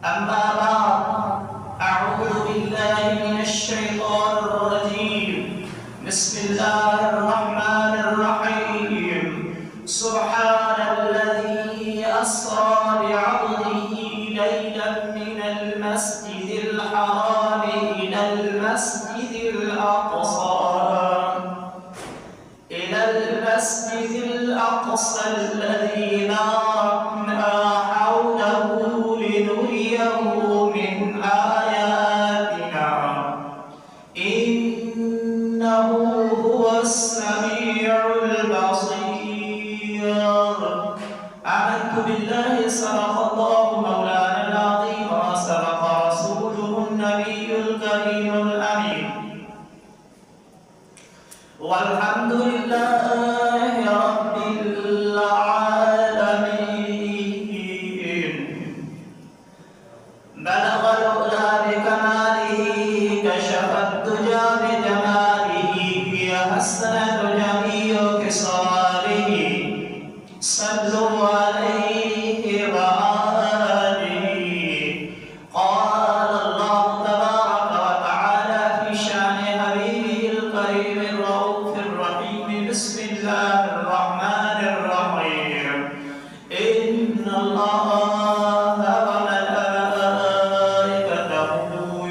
أما بعد أعوذ بالله من الشيطان الرجيم بسم الله الرحمن الرحيم سبحان الذي أسرى بعبده ليلا من المسجد الحرام إلى المسجد الأقصى الذي باركنا حوله لنريه من آياتنا إنه هو السميع البصير. آمنت بالله صدق الله مولانا العظيم وصدق رسوله النبي الكريم الأمين والحمد لله رب العالمين. بلغ العلا بكماله كشف الدجى بجماله حسنت جميع خصاله صلوا عليه وآله. قال الله تبارك وتعالى في شان حبيبه الكريم الرؤوف الرحيم بسم الله الرحمن الرحيم إن الله وملائكته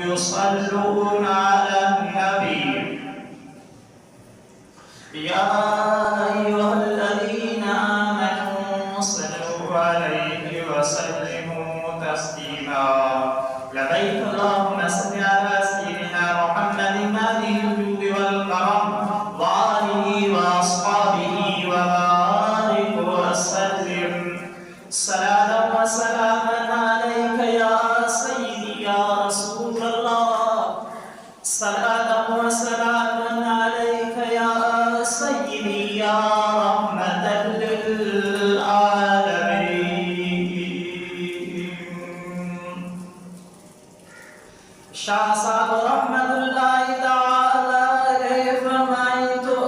يصلون على النبي يا أيها الذين آمنوا صلوا عليه وسلموا تسليما. لبيك اللهم صل على سيدنا محمد هذه الجود والكرم وآله وأصحابه وبارك وسلم صلاة وسلاما عليك يا سيدي يا رسول الله. صلاة وسلاما عليك يا سيدي يا رحمة للعالمين. شاہ صاحب رحمت اللہ تعالی علیہ فرمائیتو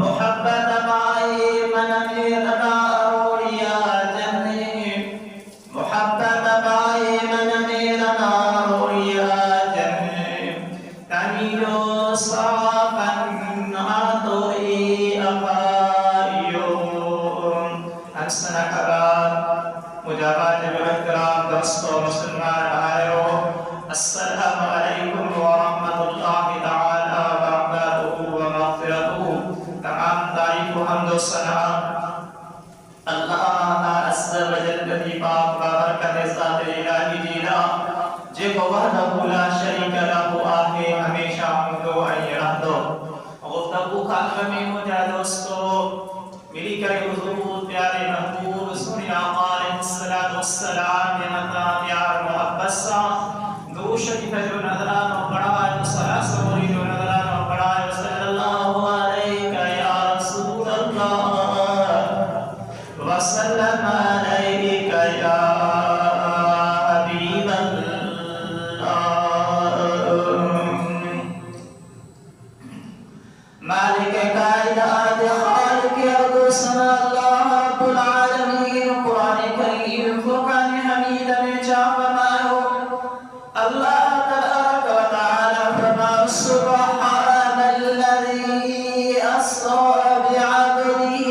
محبت بائی من میرنا اولیاء جنی محبت بائی من میرنا اولیاء جنی تنیو صافن آتوئی افائیون. انسنا کرار مجابات باحترام دوستو مسلمان بھائیو السلام علیکم ورحمۃ اللہ تعالی وبرکاتہ ومغفرتہ. تمام تعریف و حمد و ثنا اللہ عز و جل کی پاک بابرکت ذات الہی دینا جے کو وحدہ لا شریک لہ آہے ہمیشہ حمد و رہدو. گفتگو خاتمہ میں ہو جائے دوستو میری کرے حضور پیارے محبوب سنی آقا علیہ الصلوۃ والسلام کے متا پیار محبت سا دو شریف جو نظران و بڑھائے صلاۃ سوری جو نظران و بڑھائے صلی اللہ علیہ یا رسول اللہ وسلم علیہ یا حبیب اللہ. مالک کائنات خالق ارض و سما اللہ رب العالمین. قرآن کریم فرقان حمید میں جا فرماؤ اللہ تبارک و تعالی فرماؤ سبحان الذی اسرى بعبده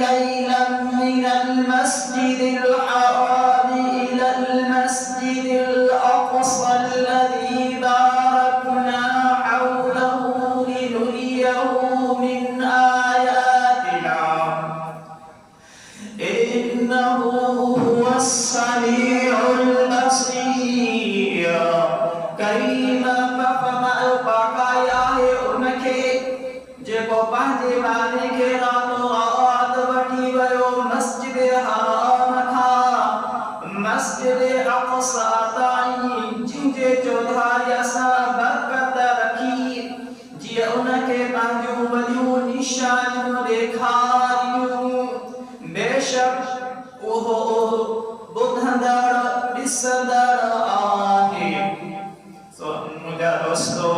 ليلا من المسجد الحرام إلى المسجد الأقصى الذي باركنا حوله لنريه من آياتنا إنه هو السميع البصير. کریم فما پاکایا ہے انکے جیکو پہنجے بانے کے راتو رات وٹی ویو مسجد حرام تھا مسجد اقصی تائیں جن کے چودھایا سا برکت رکھی جی انکے پہنجو ولیو نشانیوں دیکھاریوں بے شک اوہو بدھندر بسدر آہے. سو مجھا دوستو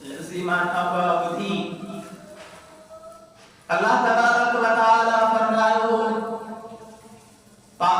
لزیمان ابا بدھی اللہ تبارک و تعالی فرمائے